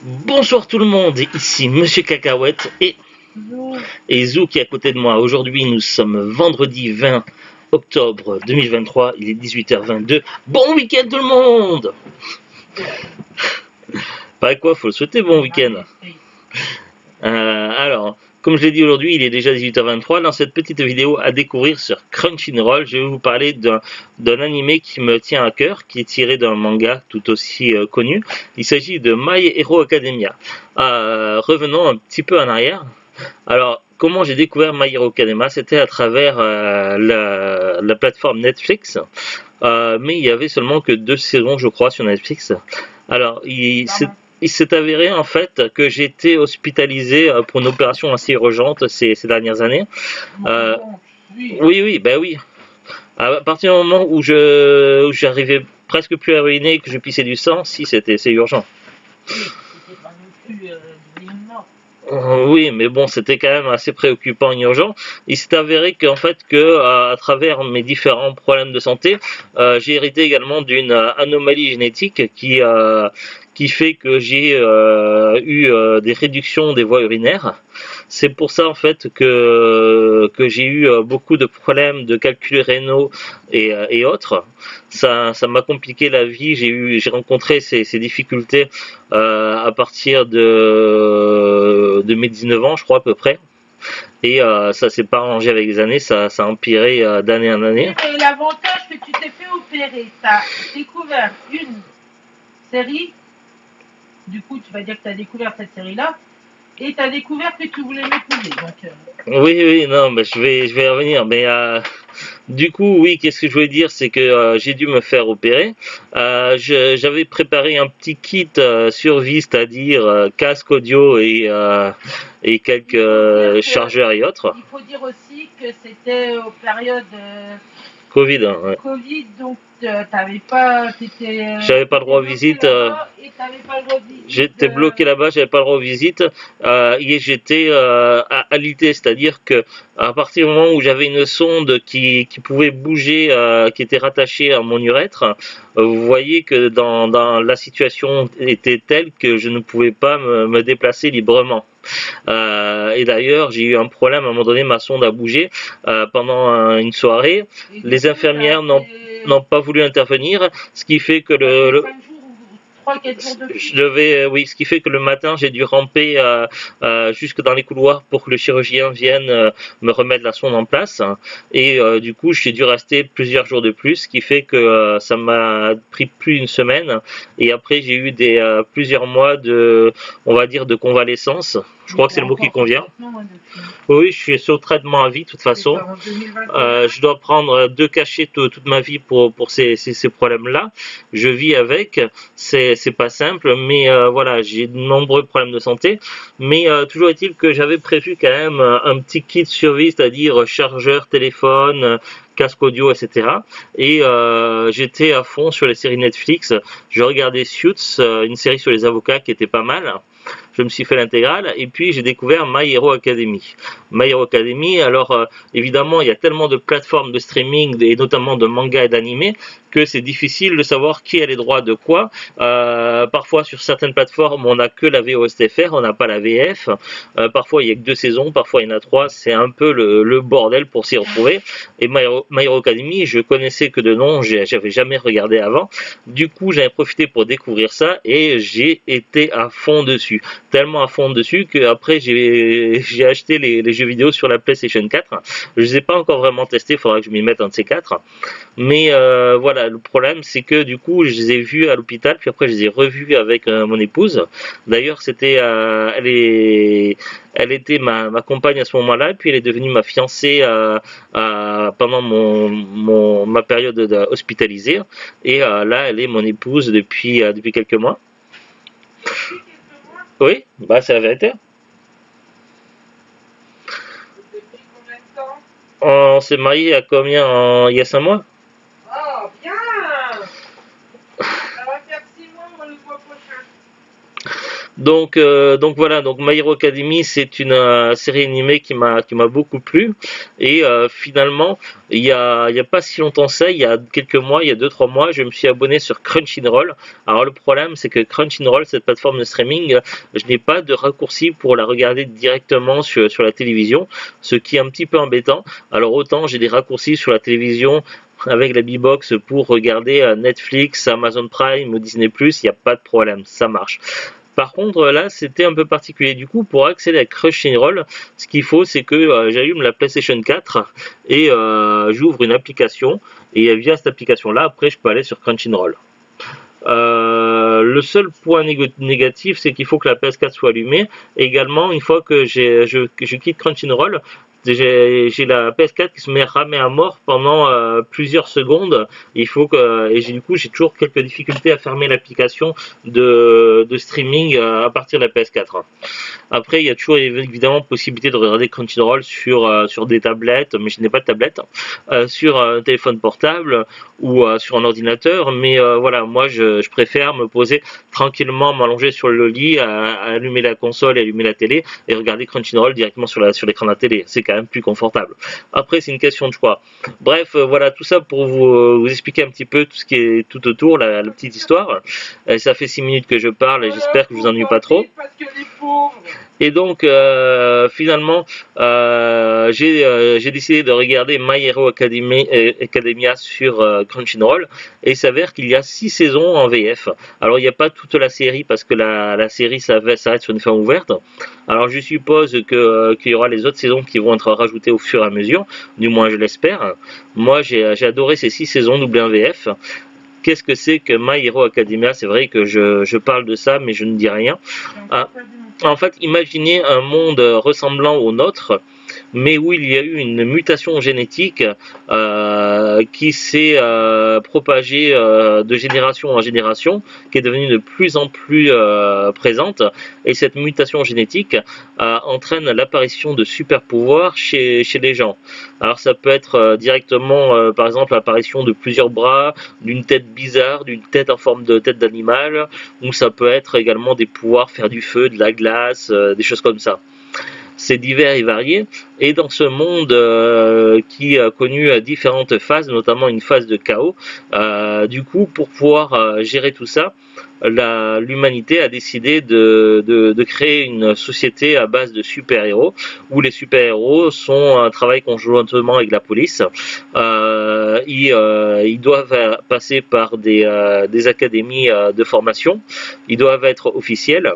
Bonsoir tout le monde, ici Monsieur Cacahuète et Zou qui est à côté de moi. Aujourd'hui nous sommes vendredi 20 octobre 2023, il est 18h22. Bon week-end tout le monde. Pas quoi, faut le souhaiter bon week-end. Alors, comme je l'ai dit aujourd'hui, il est déjà 18h23. Dans cette petite vidéo à découvrir sur Crunchyroll, je vais vous parler d'un animé qui me tient à cœur, qui est tiré d'un manga tout aussi connu. Il s'agit de My Hero Academia. Revenons un petit peu en arrière. Alors, comment j'ai découvert My Hero Academia? C'était à travers la plateforme Netflix, mais il y avait seulement que 2 saisons, je crois, sur Netflix. Alors, il s'est avéré en fait que j'ai été hospitalisé pour une opération assez urgente ces dernières années. Oui, ben oui. À partir du moment où j'arrivais presque plus à uriner, que je pissais du sang, si c'est urgent. Oui, mais bon, c'était quand même assez préoccupant et urgent. Il s'est avéré qu'en fait, à travers mes différents problèmes de santé, j'ai hérité également d'une anomalie génétique qui fait que j'ai eu des réductions des voies urinaires. C'est pour ça en fait que j'ai eu beaucoup de problèmes de calculs rénaux et autres. Ça m'a compliqué la vie. J'ai rencontré ces difficultés à partir de mes 19 ans, je crois à peu près. Et ça s'est pas arrangé avec les années, ça a empiré d'année en année. Et l'avantage que tu t'es fait opérer, tu as découvert une série, du coup tu vas dire que tu as découvert cette série-là, et tu as découvert que tu voulais m'épouser. Oui, non, mais je vais y revenir. Mais du coup, oui, qu'est-ce que je voulais dire, c'est que j'ai dû me faire opérer. J'avais préparé un petit kit survie, c'est-à-dire casque audio et quelques chargeurs et autres. Il faut dire aussi que c'était aux périodes Covid, hein, ouais. Covid, donc t'avais pas, j'avais pas le droit aux visites. J'étais bloqué là-bas, j'avais pas le droit aux visites. Et j'étais alité, c'est-à-dire que à partir du moment où j'avais une sonde qui pouvait bouger, qui était rattachée à mon urètre, vous voyez que dans la situation était telle que je ne pouvais pas me déplacer librement. Et d'ailleurs, j'ai eu un problème à un moment donné, ma sonde a bougé pendant une soirée. Les infirmières n'ont pas voulu intervenir, ce qui fait que ce qui fait que le matin, j'ai dû ramper jusque dans les couloirs pour que le chirurgien vienne me remettre la sonde en place. Et du coup, j'ai dû rester plusieurs jours de plus, ce qui fait que ça m'a pris plus d'une semaine. Et après, j'ai eu plusieurs mois on va dire, de convalescence. Je crois que c'est le mot qui convient. Oui, je suis sur traitement à vie de toute façon. Je dois prendre 2 cachets toute ma vie pour ces problèmes-là. Je vis avec. C'est pas simple, mais voilà, j'ai de nombreux problèmes de santé. Mais toujours est-il que j'avais prévu quand même un petit kit survie, c'est-à-dire chargeur, téléphone, casque audio, etc. Et j'étais à fond sur les séries Netflix. Je regardais Suits, une série sur les avocats qui était pas mal. Je me suis fait l'intégrale et puis j'ai découvert My Hero Academy. My Hero Academy, alors évidemment il y a tellement de plateformes de streaming et notamment de mangas et d'animés que c'est difficile de savoir qui a les droits de quoi. Parfois sur certaines plateformes on n'a que la VOSTFR, on n'a pas la VF. Parfois il y a que 2 saisons, parfois il y en a 3. C'est un peu le bordel pour s'y retrouver. Et My Hero Academy, je connaissais que de nom, j'avais jamais regardé avant. Du coup j'avais profité pour découvrir ça et j'ai été à fond dessus. Tellement à fond dessus que après j'ai acheté les jeux vidéo sur la PlayStation 4. Je les ai pas encore vraiment testés, il faudra que je m'y mette un de ces 4. Mais voilà, le problème c'est que du coup je les ai vus à l'hôpital, puis après je les ai revus avec mon épouse. D'ailleurs c'était elle était ma compagne à ce moment-là, et puis elle est devenue ma fiancée pendant ma période hospitalisée. Et là elle est mon épouse depuis quelques mois. Oui, bah c'est la vérité. Depuis combien de temps? On s'est marié à combien il y a 5 mois? Oh, bien! Ça va faire 6 mois le mois prochain. Donc voilà, donc My Hero Academy, c'est une série animée qui m'a beaucoup plu. Et finalement, il y a pas si longtemps ça, il y a quelques mois, il y a 2 3 mois, je me suis abonné sur Crunchyroll. Alors le problème, c'est que Crunchyroll, cette plateforme de streaming, je n'ai pas de raccourci pour la regarder directement sur la télévision, ce qui est un petit peu embêtant. Alors autant j'ai des raccourcis sur la télévision avec la B-Box pour regarder Netflix, Amazon Prime ou Disney+, il n'y a pas de problème, ça marche. Par contre, là, c'était un peu particulier. Du coup, pour accéder à Crunchyroll, ce qu'il faut, c'est que j'allume la PlayStation 4 et j'ouvre une application. Et via cette application-là, après, je peux aller sur Crunchyroll. Le seul point négatif, c'est qu'il faut que la PS4 soit allumée. Et également, une fois que je quitte Crunchyroll, j'ai la PS4 qui se met à ramer à mort pendant plusieurs secondes. Du coup, j'ai toujours quelques difficultés à fermer l'application de streaming à partir de la PS4. Après, il y a toujours évidemment possibilité de regarder Crunchyroll sur des tablettes, mais je n'ai pas de tablette, sur un téléphone portable ou sur un ordinateur. Mais voilà, moi, je préfère me poser tranquillement, m'allonger sur le lit, à allumer la console, et allumer la télé et regarder Crunchyroll directement sur l'écran de la télé. C'est quand même plus confortable. Après, c'est une question de choix. Bref, voilà, tout ça pour vous expliquer un petit peu tout ce qui est tout autour, la petite histoire. Ça fait 6 minutes que je parle et j'espère que je vous ennuie pas trop. Et donc, finalement, j'ai décidé de regarder My Hero Academia sur Crunchyroll, et il s'avère qu'il y a 6 saisons en VF. Alors, il n'y a pas toute la série parce que la série s'arrête sur une fin ouverte. Alors, je suppose qu'il y aura les autres saisons qui vont être rajoutées au fur et à mesure, du moins je l'espère. Moi, j'ai adoré ces 6 saisons doublées en VF. Qu'est-ce que c'est que My Hero Academia? C'est vrai que je parle de ça, mais je ne dis rien. En fait, imaginez un monde ressemblant au nôtre, mais où il y a eu une mutation génétique qui s'est propagée de génération en génération, qui est devenue de plus en plus présente, et cette mutation génétique entraîne l'apparition de super pouvoirs chez les gens. Alors ça peut être directement, par exemple, l'apparition de plusieurs bras, d'une tête bizarre, d'une tête en forme de tête d'animal, ou ça peut être également des pouvoirs, faire du feu, de la glace, des choses comme ça. C'est divers et varié, et dans ce monde qui a connu différentes phases, notamment une phase de chaos, du coup, pour pouvoir gérer tout ça, l'humanité a décidé de créer une société à base de super-héros, où les super-héros travaillent conjointement avec la police. Ils doivent passer par des académies de formation, ils doivent être officiels,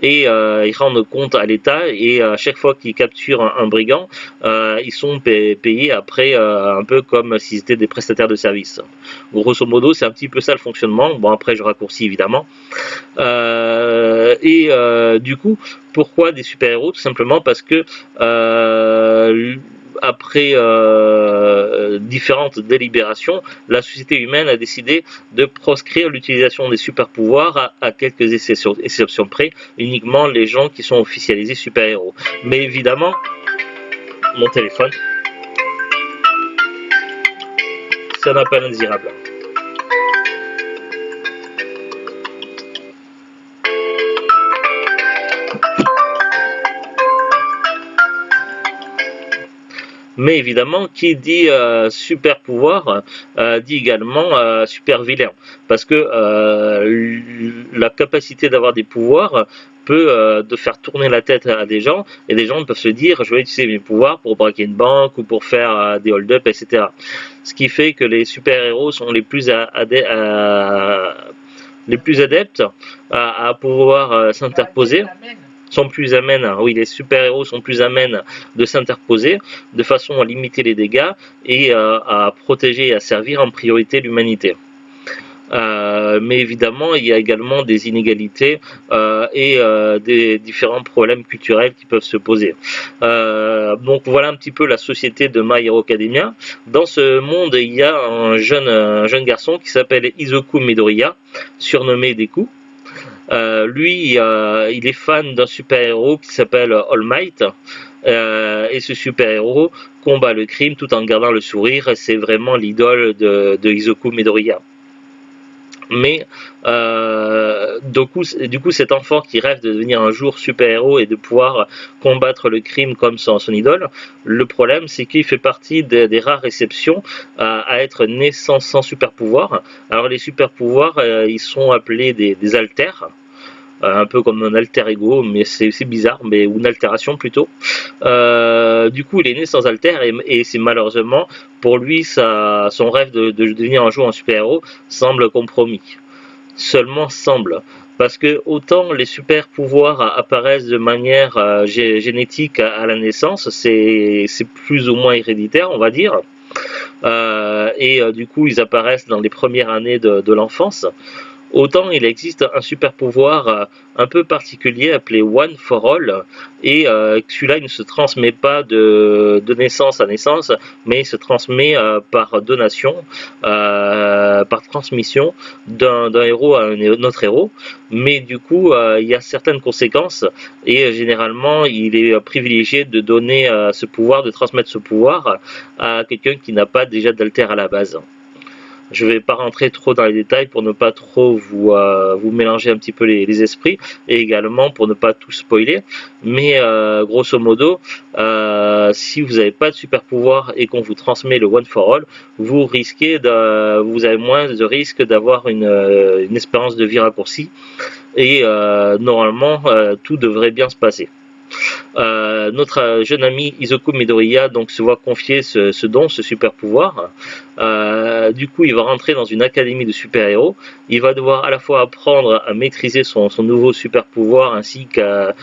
et ils rendent compte à l'État, et à chaque fois qu'ils capturent un brigand, ils sont payés après un peu comme s'ils étaient des prestataires de services. Grosso modo, c'est un petit peu ça le fonctionnement. Bon, après je raccourcis évidemment. Du coup, pourquoi des super-héros? Tout simplement parce que après différentes délibérations, la société humaine a décidé de proscrire l'utilisation des super-pouvoirs à quelques exceptions près, uniquement les gens qui sont officialisés super-héros. Mais évidemment, mon téléphone, c'est un appel indésirable. Mais évidemment, qui dit super pouvoir dit également super vilain, parce que la capacité d'avoir des pouvoirs peut de faire tourner la tête à des gens, et des gens peuvent se dire: je vais utiliser mes pouvoirs pour braquer une banque ou pour faire des hold-up, etc. Ce qui fait que les super-héros sont les plus adeptes à pouvoir s'interposer. Les super-héros sont plus amènes de s'interposer de façon à limiter les dégâts et à protéger et à servir en priorité l'humanité. Mais évidemment, il y a également des inégalités et des différents problèmes culturels qui peuvent se poser. Donc voilà un petit peu la société de My Hero Academia. Dans ce monde, il y a un jeune garçon qui s'appelle Izoku Midoriya, surnommé Deku. Lui, il est fan d'un super-héros qui s'appelle All Might, et ce super-héros combat le crime tout en gardant le sourire. C'est vraiment l'idole de Izoku Midoriya. Mais du coup, cet enfant qui rêve de devenir un jour super-héros et de pouvoir combattre le crime comme son idole, le problème c'est qu'il fait partie des rares exceptions à être né sans super-pouvoir. Alors les super-pouvoirs, ils sont appelés des alters. Un peu comme un alter ego, mais c'est bizarre, mais ou une altération plutôt. Du coup, il est né sans alter et c'est malheureusement pour lui son rêve de devenir un jour un super-héros semble compromis. Seulement semble. Parce que autant les super pouvoirs apparaissent de manière génétique à la naissance, c'est plus ou moins héréditaire, on va dire. Du coup, ils apparaissent dans les premières années de l'enfance. Autant il existe un super pouvoir un peu particulier appelé One for All, et celui-là il ne se transmet pas de naissance à naissance, mais il se transmet par donation, par transmission d'un héros à un autre héros. Mais du coup, il y a certaines conséquences, et généralement il est privilégié de donner ce pouvoir, de transmettre ce pouvoir à quelqu'un qui n'a pas déjà d'alter à la base. Je ne vais pas rentrer trop dans les détails pour ne pas trop vous mélanger un petit peu les esprits, et également pour ne pas tout spoiler. Mais grosso modo, si vous n'avez pas de super pouvoir et qu'on vous transmet le One for All, vous avez moins de risques d'avoir une espérance de vie raccourcie, et normalement tout devrait bien se passer. Notre jeune ami Izuku Midoriya donc se voit confier ce don, ce super pouvoir. Du coup, il va rentrer dans une académie de super-héros. Il va devoir à la fois apprendre à maîtriser son nouveau super pouvoir ainsi qu'à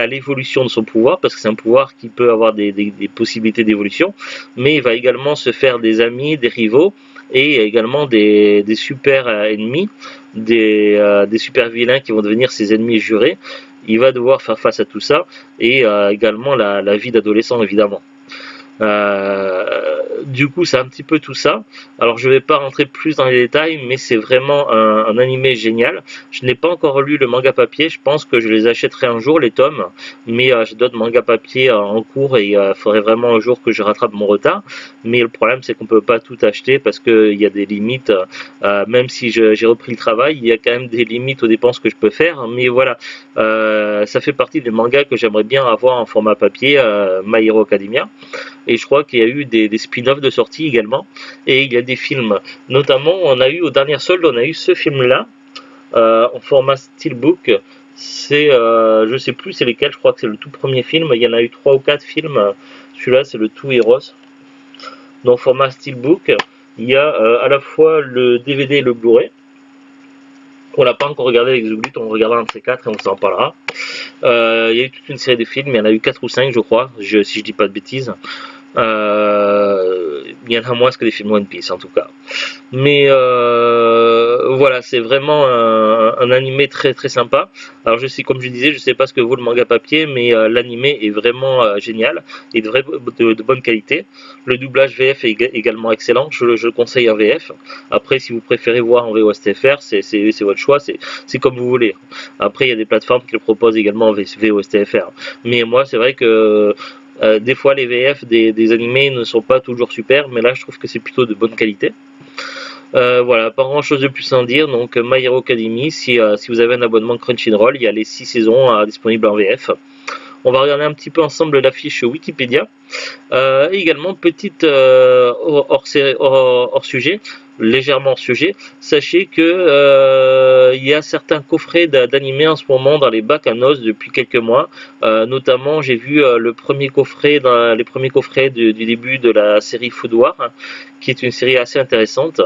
l'évolution de son pouvoir, parce que c'est un pouvoir qui peut avoir des possibilités d'évolution. Mais il va également se faire des amis, des rivaux, et également des super ennemis, des super vilains qui vont devenir ses ennemis jurés. Il va devoir faire face à tout ça, et également la vie d'adolescent évidemment. Du coup, c'est un petit peu tout ça. Alors, je ne vais pas rentrer plus dans les détails, mais c'est vraiment un animé génial. Je n'ai pas encore lu le manga papier. Je pense que je les achèterai un jour, les tomes. Mais j'ai d'autres mangas papier en cours, et il faudrait vraiment un jour que je rattrape mon retard. Mais le problème, c'est qu'on ne peut pas tout acheter parce qu'il y a des limites. Même si j'ai repris le travail, il y a quand même des limites aux dépenses que je peux faire. Mais voilà, ça fait partie des mangas que j'aimerais bien avoir en format papier, My Hero Academia. Et je crois qu'il y a eu des spin-offs de sortie également, et il y a des films, notamment on a eu aux dernières soldes, on a eu ce film là en format steelbook. C'est je sais plus c'est lesquels, je crois que c'est le tout premier film. Il y en a eu 3 ou 4 films, celui-là c'est le Two Heroes. Donc format steelbook, il y a à la fois le DVD et le Blu-ray. On l'a pas encore regardé avec Zublut, on regardera un de ces 4 et on s'en parlera. Il y a eu toute une série de films, il y en a eu 4 ou 5 je crois, si je dis pas de bêtises. Il y en a moins que des films One Piece en tout cas. Mais voilà, c'est vraiment un animé très très sympa. Alors comme je disais, je sais pas ce que vaut le manga papier, mais l'animé est vraiment génial et de bonne qualité. Le doublage VF est également excellent, je le conseille en VF. Après, si vous préférez voir en VOSTFR, c'est votre choix, c'est comme vous voulez. Après, il y a des plateformes qui le proposent également en VOSTFR. Mais moi, c'est vrai que des fois les VF des animés ne sont pas toujours super, mais là je trouve que c'est plutôt de bonne qualité. Voilà, pas grand chose de plus à en dire. Donc My Hero Academy, si vous avez un abonnement Crunchyroll, il y a les 6 saisons disponibles en VF. On va regarder un petit peu ensemble la fiche Wikipédia. Et également, petite hors sujet, légèrement hors sujet. Sachez que il y a certains coffrets d'animés en ce moment dans les bacs à noces depuis quelques mois. Notamment, j'ai vu les premiers coffrets du début de la série Food War, qui est une série assez intéressante.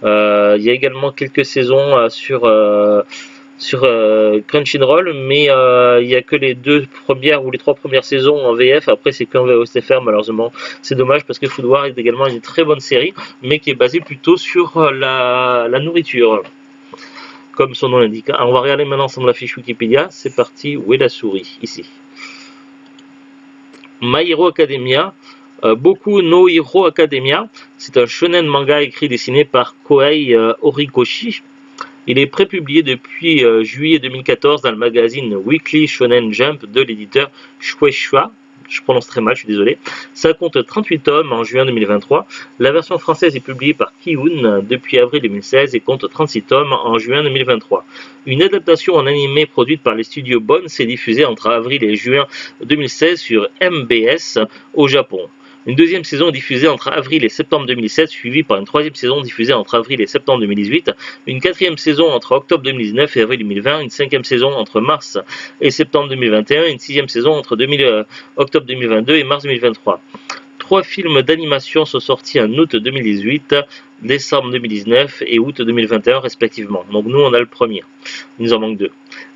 Il y a également quelques saisons sur Crunchyroll, mais il n'y a que les 2 premières ou les 3 premières saisons en VF. Après, c'est qu'en VOSTFR, malheureusement. C'est dommage parce que Food War est également une très bonne série, mais qui est basée plutôt sur la nourriture, comme son nom l'indique. On va regarder maintenant ensemble la fiche Wikipédia. C'est parti. Où est la souris? Ici. My Hero Academia. Boku no Hero Academia. C'est un shonen manga écrit et dessiné par Kohei Horikoshi. Il est prépublié depuis juillet 2014 dans le magazine Weekly Shonen Jump de l'éditeur Shueisha. je prononce très mal, je suis désolé. Ça compte 38 tomes en juin 2023. La version française est publiée par Kiun depuis avril 2016 et compte 36 tomes en juin 2023. Une adaptation en animé produite par les studios Bones s'est diffusée entre avril et juin 2016 sur MBS au Japon. Une deuxième saison est diffusée entre avril et septembre 2017, suivie par une troisième saison diffusée entre avril et septembre 2018, une quatrième saison entre octobre 2019 et avril 2020, une cinquième saison entre mars et septembre 2021, et une sixième saison entre octobre 2022 et mars 2023. 3 films d'animation sont sortis en août 2018, décembre 2019 et août 2021 respectivement. Donc nous on a le premier, il nous en manque 2.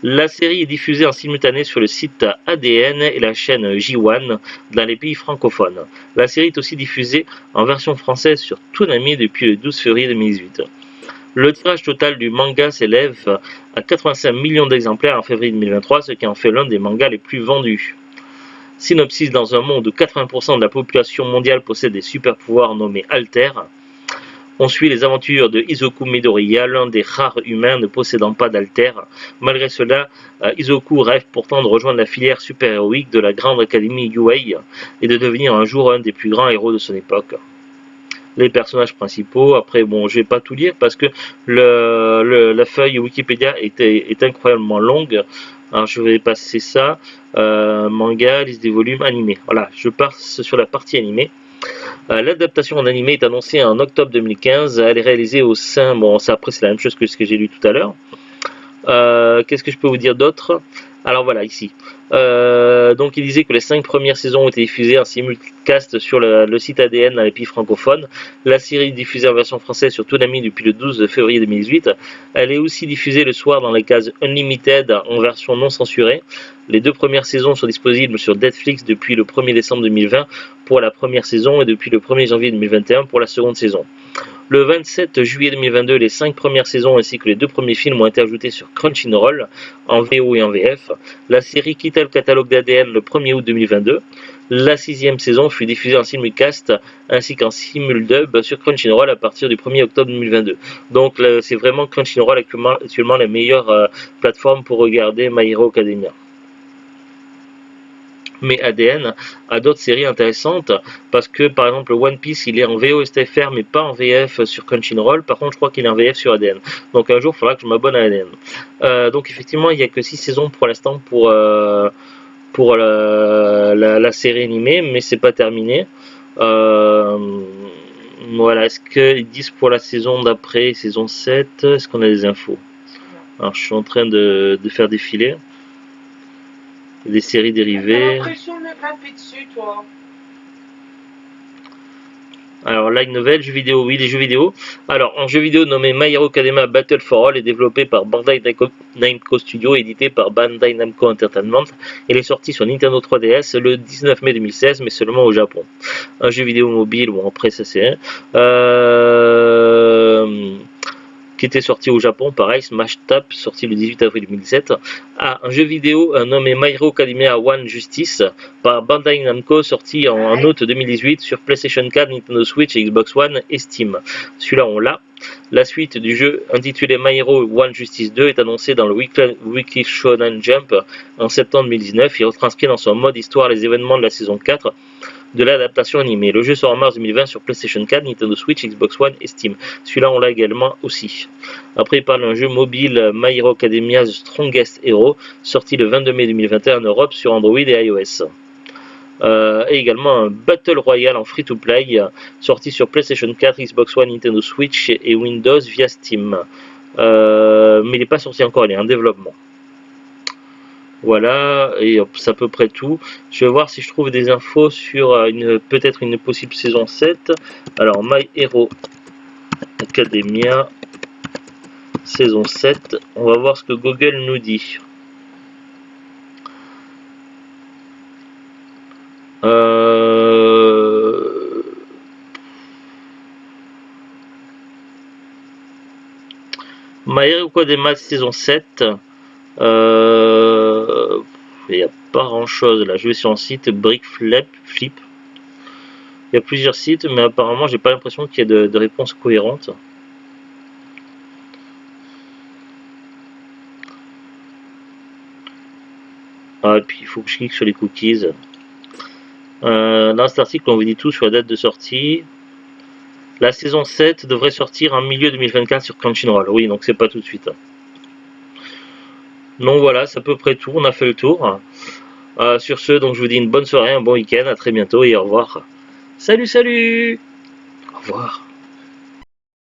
La série est diffusée en simultané sur le site ADN et la chaîne J1 dans les pays francophones. La série est aussi diffusée en version française sur Toonami depuis le 12 février 2018. Le tirage total du manga s'élève à 85 millions d'exemplaires en février 2023, ce qui en fait l'un des mangas les plus vendus. Synopsis: dans un monde où 80% de la population mondiale possède des super-pouvoirs nommés Alter, on suit les aventures de Izoku Midoriya, l'un des rares humains ne possédant pas d'Alter. Malgré cela, Izoku rêve pourtant de rejoindre la filière super-héroïque de la grande académie Yuei et de devenir un jour un des plus grands héros de son époque. Les personnages principaux, après bon, je vais pas tout lire parce que la feuille Wikipédia est incroyablement longue. Alors je vais passer ça. Manga, liste des volumes, animés. Voilà, je passe sur la partie animée. L'adaptation en animé est annoncée en octobre 2015. Elle est réalisée au sein... Bon, ça, après, c'est la même chose que ce que j'ai lu tout à l'heure. Qu'est-ce que je peux vous dire d'autre? Alors voilà, ici. Donc il disait que les 5 premières saisons ont été diffusées en simulcast sur le site ADN dans les pays francophones. La série est diffusée en version française sur Toonami depuis le 12 février 2018. Elle est aussi diffusée le soir dans les cases Unlimited en version non censurée. Les 2 premières saisons sont disponibles sur Netflix depuis le 1er décembre 2020 pour la première saison et depuis le 1er janvier 2021 pour la seconde saison. Le 27 juillet 2022, les 5 premières saisons ainsi que les 2 premiers films ont été ajoutés sur Crunchyroll en VO et en VF. La série quitta le catalogue d'ADN le 1er août 2022. La 6e saison fut diffusée en simulcast ainsi qu'en simuldub sur Crunchyroll à partir du 1er octobre 2022. Donc c'est vraiment Crunchyroll actuellement la meilleure plateforme pour regarder My Hero Academia. Mais ADN a d'autres séries intéressantes parce que par exemple One Piece il est en VO STFR mais pas en VF sur Crunchyroll. Par contre je crois qu'il est en VF sur ADN, donc un jour il faudra que je m'abonne à ADN. Donc effectivement il n'y a que 6 saisons pour l'instant pour la série animée, mais c'est pas terminé. Voilà, est-ce qu'ils disent pour la saison d'après, saison 7, est-ce qu'on a des infos? Alors je suis en train de faire défiler des séries dérivées. J'ai l'impression de me grimper dessus, toi. Alors, light novel, jeux vidéo, oui, des jeux vidéo. Alors, un jeu vidéo nommé My Hero Academia Battle for All est développé par Bandai Namco Studio, édité par Bandai Namco Entertainment. Il est sorti sur Nintendo 3DS le 19 mai 2016, mais seulement au Japon. Un jeu vidéo mobile, bon, après, ça c'est... qui était sorti au Japon, pareil, Smash Tap, sorti le 18 avril 2017. Un jeu vidéo nommé My Hero Academia One Justice par Bandai Namco, sorti en août 2018 sur PlayStation 4, Nintendo Switch, Xbox One et Steam. Celui-là, on l'a. La suite du jeu, intitulé My Hero One Justice 2, est annoncée dans le Weekly Shonen Jump en septembre 2019. Il retranscrit dans son mode histoire les événements de la saison 4 de l'adaptation animée. Le jeu sort en mars 2020 sur PlayStation 4, Nintendo Switch, Xbox One et Steam. Celui-là, on l'a également aussi. Après, il parle d'un jeu mobile My Hero Academia The Strongest Hero, sorti le 22 mai 2021 en Europe sur Android et iOS. Et également un Battle Royale en free-to-play, sorti sur PlayStation 4, Xbox One, Nintendo Switch et Windows via Steam. Mais il n'est pas sorti encore, il est en développement. Voilà, et c'est à peu près tout. Je vais voir si je trouve des infos sur peut-être une possible saison 7. Alors, My Hero Academia, saison 7. On va voir ce que Google nous dit. My Hero Academia, saison 7. Il n'y a pas grand chose là. Je vais sur un site Brick Flip. Il y a plusieurs sites, mais apparemment j'ai pas l'impression qu'il y ait de réponses cohérentes. Ah, et puis il faut que je clique sur les cookies. Dans cet article, on vous dit tout sur la date de sortie. La saison 7 devrait sortir en milieu 2024 sur Crunchyroll. Oui, donc c'est pas tout de suite. Donc voilà, c'est à peu près tout. On a fait le tour. Sur ce, donc je vous dis une bonne soirée, un bon week-end. À très bientôt et au revoir. Salut, salut. Au revoir.